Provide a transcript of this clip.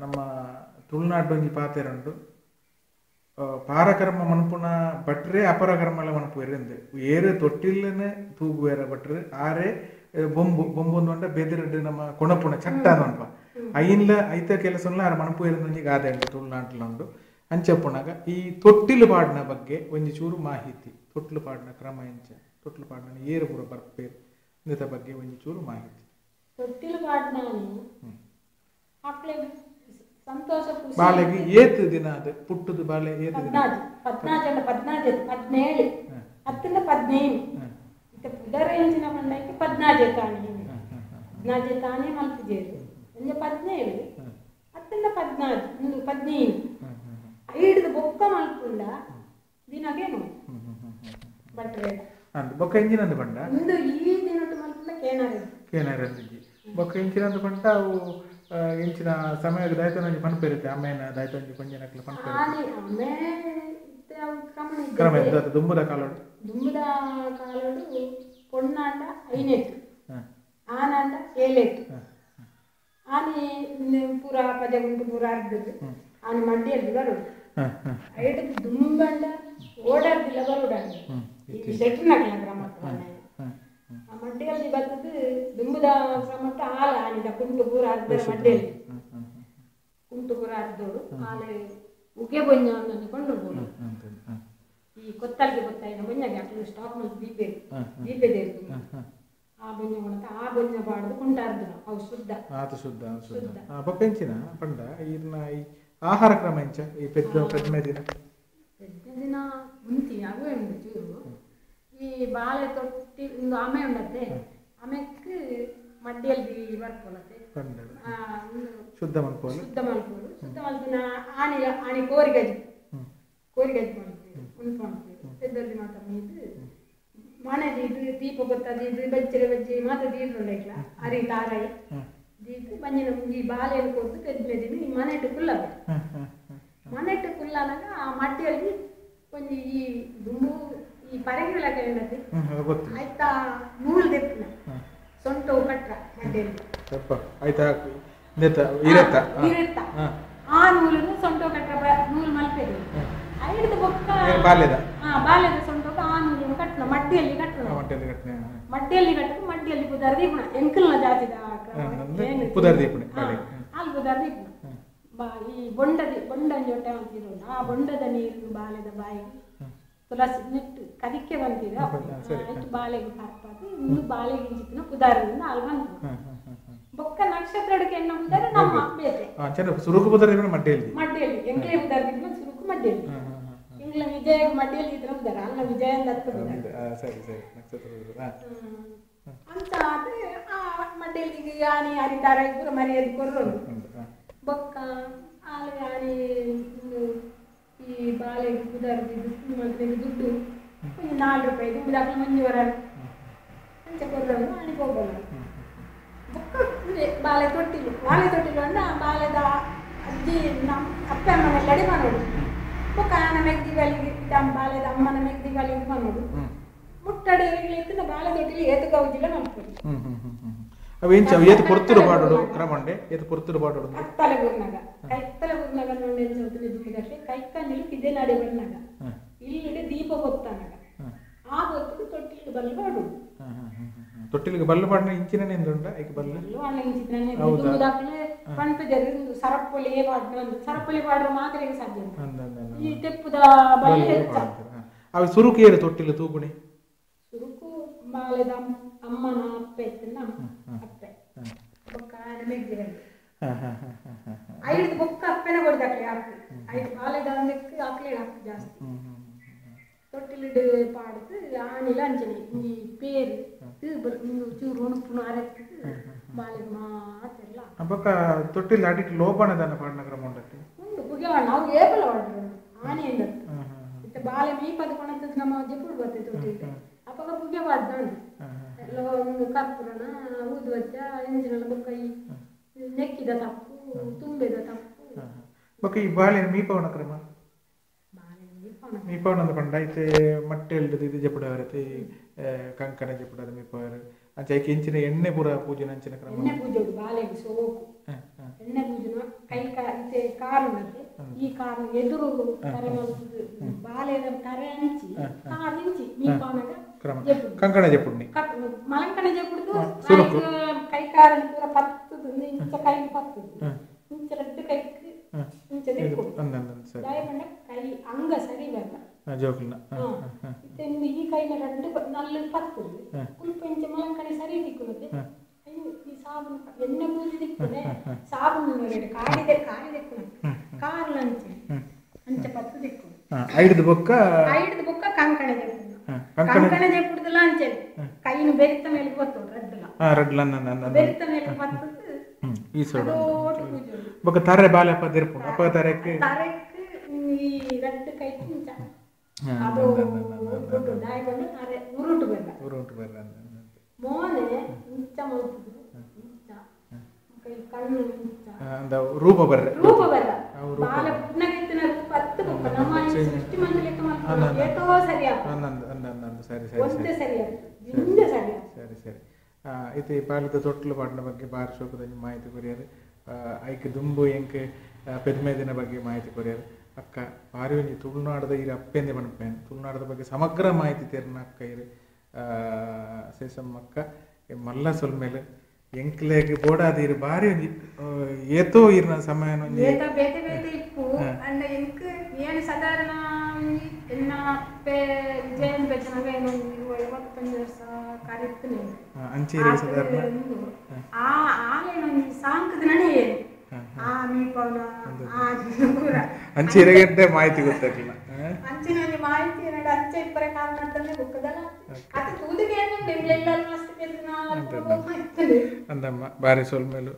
ನಮ್ಮ ತುಳುನಾಡು ಒಂಜಿ ಪಾತೆರಂಡು ಪಾರಕರ್ಮ ಮನ್ಪುನ ಭಟ್ರೆ ಅಪರಕರ್ಮಲ ಮನ್ಪುವೆರೆಂದು ಏರು ತೊಟ್ಟಿಲ್ಲನೆ ತೂಗುವೆರ ಭಟ್ರು ಆರೆ ಬೊಂಬು ಅಂದ ಬೆದಿರಡು ನಮ್ಮ ಕೊಣಪುಣ ಚಟ್ಟ ಅನ್ಪ ಐನ್ಲ ಐತ ಕೆಲಸ ಆರ ಮನ್ಪುವೆರೆಂದು ಒಂಜಿ ಗಾದೆ ಉಂಟು ತುಳುನಾಟ್ಲ ಉಂಡು ಅಂಚಪ್ಪುನಾಗ ಈ ತೊಟ್ಟಿಲು ಪಾಡಿನ ಬಗ್ಗೆ ಒಂಜಿ ಚೂರು ಮಾಹಿತಿ ತೊಟ್ಲು ಪಾಡಿನ ಕ್ರಮ ಎಂಚ ತೊಟ್ಲು ಪಾಡಿನ ಏರು ಪೂರ ಬರ್ಪೇರು ಇಂದ ಬಗ್ಗೆ ಒಂಜಿ ಚೂರು ಮಾಹಿತಿ ತೊಟ್ಟಿಲು ಪಾಡಿನ ಸಂತೋಷ ಬಾಲೆಗೆ ಏತ್ ದಿನ ಅದು ಪುಟ್ಟದು ಬಾಲೆ ಏತ್ ದಿನ 17 17 ಹತ್ತಿನ 15 ಪುದರೇಂಚಿನ ಬಂಡಾಯ್ತು 14 ತಾಣಿ 14 ತಾಣಿ ಮಲ್ಪಿಜೇರು ಒಂದು 17 ಹತ್ತಿನ 14 15 ಐದು ಬೊಕ್ಕ ಮಲ್ಪುಂಡ ದಿನಗೇನು ಬಟ್ರೆ ಬೊಕ್ಕ ಇಂಜಿನಂದು ಬಂಡ ಒಂದು ಈ ದಿನದ ಮಲ್ಪುಂಡ ಕೇನಾರಂಜಿ ಬೊಕ್ಕ ಇಂಚಿನಂದು ಬಂಡ ಅವು ಇಂಚಿನ ಸಮಯದ ದಾಯ್ತೊಂಜಿ ಪನ್ಪೇರುತ್ತೆ ಅಮ್ಮೇನ ದಾಯ್ತೊಂಜಿ ಕೊಂಜಿನಕ್ಲ ಪನ್ಪೇರುತ್ತೆ ಕ್ರಮ ಎಂತ ದುಂಬುದ ಕಾಲೋಡು ಪೊಣ್ಣಾಂಡ 5 ಆನಾಂಡ 7 ಆನೆ ಪೂರ ಪಜಗುಂಟು ಪೂರ ಅರ್ಧದು ಆನೆ ಮಡ್ಡಿಯಲ್ಲಿ ಬರೋದು ಐದು ದುಂಬಂಡ ಓಡಾಡ್ದಿಲ್ಲ ಬರೋಡಾಂಡ ಈ ಸೆಟ್ಟಿನಾಗ್ಲ ಕ್ರಮ ಆ ಮಡ್ಡಿಯಲ್ಲಿ ಬರ್ತದ್ದು ದುಂಬುದ ಕ್ರಮಟ್ಟ ಹಾಲ ಆನಿದ ಕುಂಟು ಪೂರ ಅರ್ಧ ಮಡ್ಡಿಯಲ್ಲಿ ಕುಂಟು ಪೂರ ಅರ್ಧೋಡು ಹಾಲೆ ಉಗೆ ಬೊಂಜ ಅಂತ ಕೊಂಡೋಗ್ಬೋದು ಈ ಕೊತ್ತಲ್ಗೆ ಗೊತ್ತಾಯಿನ ಬೊಂಜಾಗೆ ಅಟ್ಲು ಸ್ಟಾಕ್ ಮಾಡಿ ದೀಪೆ ಆ ಬೊಂಜ ಕೊಡಂತ ಆ ಬೊಂಜ ಪಾಡ್ದು ಕುಂಟಾರ್ದು ಅವು ಶುದ್ಧ ಪೆಂಚಿನ ಪಂಡ ಇದನ್ನ ಈ ಆಹಾರ ಕ್ರಮ ಎಂಚ ಈ ಪ್ರಜ್ಮೆ ದಿನ ಮುಂತಿ ಅವೇ ಉಂಟು ಚೂರು ಈ ಬಾಳೆ ತೊಟ್ಟಿ ಒಂದು ಆಮೆ ಉಂಡತ್ತೆ ಆಮೆಕ್ಕೆ ಮಡ್ಡಿಯಲ್ಲಿ ಬರ್ಕೊಳತ್ತೆ ಶುದ್ಧ ಮಲ್ಪೋಲು ಮಲ್ಪಿನ ಆಣಿ ಕೋರಿಗಜ್ಜಿ ಮಾಡ್ತೀವಿ ಉಂಟು ಪೆದ್ದಲ್ಲಿ ಮಾತ್ರ ಮೀದು ಮನೆದು ಇದು ದೀಪ ಗೊತ್ತದು ಬಜ್ಜರೆ ಬಜ್ಜಿ ಮಾತ್ರ ದೀಡ್ರುಂಡೈಕ್ಲ ಅರಿ ತಾರಾಯಿ ದೀದು ಬಂಜಿನ ಈ ಬಾಲೆಯಲ್ಲಿ ಕೊಟ್ಟು ಪೆದ್ದಿನ ಈ ಮನೆಟ್ಟು ಕುಲ್ಲವೆ ಮನೆಟ್ಟು ಕುಲ್ಲನಾಗ ಆ ಮಡ್ಡಿಯಲ್ಲಿ ಒಂದು ಈ ದುಂಬು ಈ ಪರಂಗಿಳಕ ಏನತ್ತೆ ಆಯ್ತಾ ನೂಲು ದೆಪ್ಪಿನ ಸೊಂಟವು ಕಟ್ರ ಮಡ್ಡಿಯಲ್ಲಿ ಇರತ್ತ ಆ ನೂಲನ್ನು ಸೊಂಟೋ ಕಟ್ರ ನೂಲು ಮಲ್ಪೆದು ಐದು ಬೊಕ್ಕ ಬಾಲ್ಯದ ಸೊಂಟೋಗ ಆ ನೂಲನ್ನು ಕಟ್ಟಣ ಮಡ್ಡಿಯಲ್ಲಿ ಕಟ್ಟಣ ಮಡ್ಡಿಯಲ್ಲಿ ಪುದಾರ್ ದೀಪಣ ಎಂಕಲ್ನ ಜಾತಿದ ಅಲ್ಲಿ ಪುದಾರ್ ದೀಪಣ ಈ ಬೊಂಡ ಜೊಟ್ಟೆ ಅಂತಿರೋಣ ಆ ಬೊಂಡದ ನೀರು ಬಾಲ್ಯದ ಬಾಯಿ ತುಳಸಿ ನೆಟ್ಟು ಕದಿಕ್ಕೆ ಬಂತಿದೆ ನೆಟ್ಟು ಬಾಳೆಗೆ ಹಾಕ್ಬಾರ್ದು ಇನ್ನು ಬಾಳೆಗೆ ಇಂಚಿನ ಪುದಾರದಿಂದ ಅಲ್ಲಿ ಬಂತು ಬೊಕ್ಕ ನಕ್ಷತ್ರಕ್ಕೆ ಎಣ್ಣೆ ಉಂಟಾರೆ ನಮ್ಮ ಬೇತೆ ಸುರುಕು ಪುದಾರ ಮಡ್ಡಿಯಲ್ಲಿ ಎಂಕ್ಲೆ ಪುದಾರದಿಂದ ಸುರುಕು ಮಡ್ಡಿಯಲ್ಲಿ ಇಂಗ್ಲ ವಿಜಯ ಮಡ್ಡಿಯಲ್ಲಿ ಇದ್ರ ಉದಾರ ಅಲ್ಲ ವಿಜಯ ಅಂತ ಅಂತ ಆದ್ರೆ ಆ ಮಡ್ಡಿಯಲ್ಲಿ ಆನೆ ಹರಿತಾರ ಪೂರ ಮರ್ಯಾದೆ ಕೊರ್ರೋದು ಬೊಕ್ಕ ಆಲೆ ಆನೆ ಈ ಬಾಳೆ ಪುದಾರದಿದ್ದು ಮಲ್ಪೆಗೆ ದುಡ್ಡು ಒಂದು 4 ರೂಪಾಯಿ ದುಡ್ಡು ಮಂಜುವರ ಅಂಚ ಕೊರ್ರೋದು ಆನೆ ಹೋಗೋಲ್ಲ ಬಾಳೆ ತೊಟ್ಟಿಲು ಅಂಡ ಬಾಳೆದ ಅಜ್ಜಿ ನಮ್ಮ ಅಪ್ಪ ಅಮ್ಮನ ಲಡಿ ಮಾಡೋದು ಬೊಕ್ಕ ಆನ ಮೆಗ್ದಿಗಳಿಗೆ ಬಾಳೆದ ಅಮ್ಮನ ಮೆಗ್ದಿಗಳಿಗೆ ಮಾಡೋದು ಮುಟ್ಟಡೆ ಬಾಳೆ ತೊಟ್ಟಿಲು ಏತು ಗೌಜಿಲ್ಲ ಮಲ್ಪೊಡು ಕತ್ತಲೆ ಗುರ್ನಾಗ ನೋಡಿ ಕೈ ಕಣ್ಣಿಲು ಕಿದೆ ನಡೆ ಬರ್ನಾಗ ಇಲ್ಲಿ ದೀಪ ಗೊತ್ತಾನಾಗ ಆ ಗೊತ್ತು ತೊಟ್ಟಿಲು ಬಲ್ಲ ಮಾಡುದು ತೊಟ್ಟಿಲಿಗೆ ಬಲ್ಲು ಪಾಡಿನ ಇಂಚಿನ ಎಂದುಂಡ ಐಕೆ ಬಲ್ಲು ಸರಪೊಲಿ ಪಾಡ್ರ ಮಾತ್ರ ಸಾಧ್ಯ ಈ ತೆಪ್ಪುದ ಅವು ಸುರುಕು ಏರು ತೊಟ್ಟಿಲು ತೂಗುಣಿ ಸುರುಕು ಬಾಳೆದ ಅಮ್ಮನ ಅಪ್ಪೆ ಅಪ್ಪೆ ಐದು ಬೊಕ್ಕ ಅಪ್ಪೆನ ಕೊಡಿದಾಕ್ಲೆ ಹಾಕಿ ಐದು ಬಾಳೆದ ಒಂದಕ್ಕೆ ಹಾಕ್ಲೆ ಹಾಕಿ ಜಾಸ್ತಿ ತೊಟ್ಟಿಲಿಡು ಪಾಡ್ದು ಆಣಿಲ ಅಂಚನೆ ಈ ಪೇರು ಚೂರು ಉಣುಪುಣ ಅರಕ್ಕೆ ಬಾಳೆಗೆ ಮಾತೆಲ್ಲ ಬೊಕ್ಕ ತೊಟ್ಟಿಲ್ ಅಡಿಟ್ ಲೋಪಣದನ್ನ ಪಾಡ್ನ ಕ್ರಮ ಉಂಡತ್ತೆ ಉಂಡು ಪುಗೆವಾಡ ನಾವು ಏಪಲ ವಾಡ್ರು ಆನೆಯಿಂದ ಇತ್ತ ಬಾಳೆ ಮೀಪದ ಕೊಣಂತ ನಮ್ಮ ಜಪ್ಪುಡು ಬರ್ತದೆ ತೊಟ್ಟಿಗೆ ಅಪ್ಪಗ ಪುಗೆವಾಡ್ದ ಎಲ್ಲ ಒಂದು ಕರ್ಪೂರನ ಊದು ವಚ್ಚ ಎಂಜಿನೆಲ್ಲ ಬೊಕ್ಕ ಈ ನೆಕ್ಕಿದ ತಪ್ಪು ತುಂಬಿದ ತಪ್ಪು ಬೊಕ್ಕ ಈ ಬಾಳೆ ಮೀಪವನ ಕ್ರಮ ಮೀಪವನದ ಪಂಡ ಐತೆ ಮಟ್ಟೆ ಎಲ್ಡದು ಇದು ಜಪ್ಪುಡವರತೆ ಕಂಕಣ ಜಪ್ಪುಡದ ಮೀಪವರು ಅಂಚ ಐಕೆ ಇಂಚಿನ ಎಣ್ಣೆ ಪೂರ ಪೂಜೆ ಅಂಚಿನ ಕ್ರಮ ಎಣ್ಣೆ ಪೂಜೆ ಬಾಳೆಗೆ ಸೋಕು ಎಣ್ಣೆ ಪೂಜೆನ ಕೈ ಕಾರು ಉಂಟು ಈ ಕಾರು ಎದುರು ತರೆ ಮಲ್ಪುದು ಬಾಲೆದ ತರೆ ಅಂಚಿ ಕಾರು ಇಂಚಿ ಮೀಪಾನಗ ಕಂಕಣ ಜೆಪ್ಪುಡ್ನಿ ಮಲಂಕಣ ಜೆಪ್ಪುದು ಕೈ ಕಾರು ಪೂರ ಪತ್ತದು ಇಂಚ ಕೈ ಪತ್ತದು ಇಂಚ ರೆಡ್ ಕೈക്ക് ಇಂಚ ದೆಕ್ಕು ದಾಯಪಂಡ ಕೈ ಅಂಗ ಸರಿ ಬರಲ್ಲ ಜೋಕ್ಲನ ಇತ್ತೆಂದು ಈ ಕೈನ ರೆಡ್ ನಲ್ಲ ಪತ್ತದು ಕುಲ್ಪ ಇಂಚ ಮಲಂಕಣ ಸರಿ ದಿಕ್ಕುತ್ತೆ ಈ ಸಾಬೂನು ಎಣ್ಣೆ ಬೂದಿ ದಿಕ್ಕುನೆ ಸಾಬೂನು ರೆಡ್ ಕಾಡಿದೆ ಕಾರ್ಲ ಅಂಚ ಪತ್ತು ದಿಕ್ಕು ಐಡ್ದು ಬೊಕ್ಕ ಕಂಕಣ ಜೆಪ್ಪುದಿಲ್ಲ ಅಂಚೆ ಕೈನು ಬೆರಿತ ಮೇಲೆ ಗೊತ್ತು ರೆಡ್ಲ ಬೆರಿತ ಮೇಲೆ ಪತ್ತದು ಈ ಸೋಡ ಬೊಕ್ಕ ತರೆ ಬಾಲೆ ಅಪ್ಪ ದಿರ್ಪುಂಡು ಅಪ್ಪ ತರೆಕ್ಕೆ ಈ ರೆಡ್ ಕೈ ಇಂಚ ಅದು ದೊಡ್ಡ ದಾಯಗೊಂಡು ತರೆ ಉರುಟು ಬರ್ಲ ಮೋನೆ ಇಂಚ ಮಲ್ಪುದು ಇಂಚ ಕೈ ಕಣ್ಣು ಇಂಚ ಅಂದ ರೂಪ ಬರ್ರೆ ಬಾಲ ಪುಣ್ಣಗೆತ್ತಿನ ರೂಪ ಹತ್ತು ಬೊಕ್ಕ ನಮ್ಮ ಸೃಷ್ಟಿ ಮಂಡಲಿಕ ಮಾಡ್ತಾರೆ ಏಟೋ ಸರಿಯಾ ಸರಿ ಇದು ಪಾಲದ ತೊಟ್ಲು ಪಾಡಿನ ಬಗ್ಗೆ ಬಾರಿ ಶೋಕದ ಮಾಹಿತಿ ಕೊರಿಯರು ಐಕೆ ದುಂಬು ಎಂಕ್ ಪೆದ್ಮೇದಿನ ಬಗ್ಗೆ ಮಾಹಿತಿ ಕೊರಿಯರು ಅಕ್ಕ ಭಾರಿ ಒಂಜಿ ತುಳುನಾಡದ ಇರು ಅಪ್ಪೆಂದೆ ಬಣ್ಪೇನು ತುಳುನಾಡದ ಬಗ್ಗೆ ಸಮಗ್ರ ಮಾಹಿತಿ ತೆರನ ಅಕ್ಕ ಇರು ಸೇಸಮ್ಮ ಅಕ್ಕ ಮಲ್ಲ ಸೊಲ್ಮೇಲೆ ಎಂಕ್ಲೆಗ್ ಬೋಡಾದಿರು ಬಾರಿ ಒಂಜಿ ಏತೋ ಇರ್ನ ಸಮಯ ಬೇತೆ ಇಪ್ಪು ಅಂಡ ಎಂಕ್ ಏನು ಸಾಧಾರಣ ಎನ್ನ ಅಪ್ಪೆ ವಿಜಯನ್ ಬೆಚ್ಚನಾಗ ಏನೊಂದು 55 ವರ್ಷ ಕಾರಿತ್ತು ಅಂಚೇರಿ ಸಾಧಾರಣ ಆಲೇನೊಂದು ಸಾಂಕದ ನಡೆ ಏನು ಆ ಮೀಪವನ ಆ ಪೂರ ಅಂಚೆರೆಗಂಟೆ ಮಾಹಿತಿ ಗೊತ್ತಾಗಲಿಲ್ಲ ಅಂಚಿನಲ್ಲಿ ಮಾಹಿತಿ ನಡ ಅಂಚೆ ಇಪ್ಪರೆ ಕಾರಣ ಅಂತಂದ್ರೆ ಗೊತ್ತದಲ್ಲ ಅದು ತೂದಿಗೆ ಏನು ಬೆಂಗ್ಳೆಲ್ಲ ಮಸ್ತ್ ಕೆಲಸ ಅಂದಮ್ಮ ಬಾರಿ ಸೊಲ್ಮೇಲು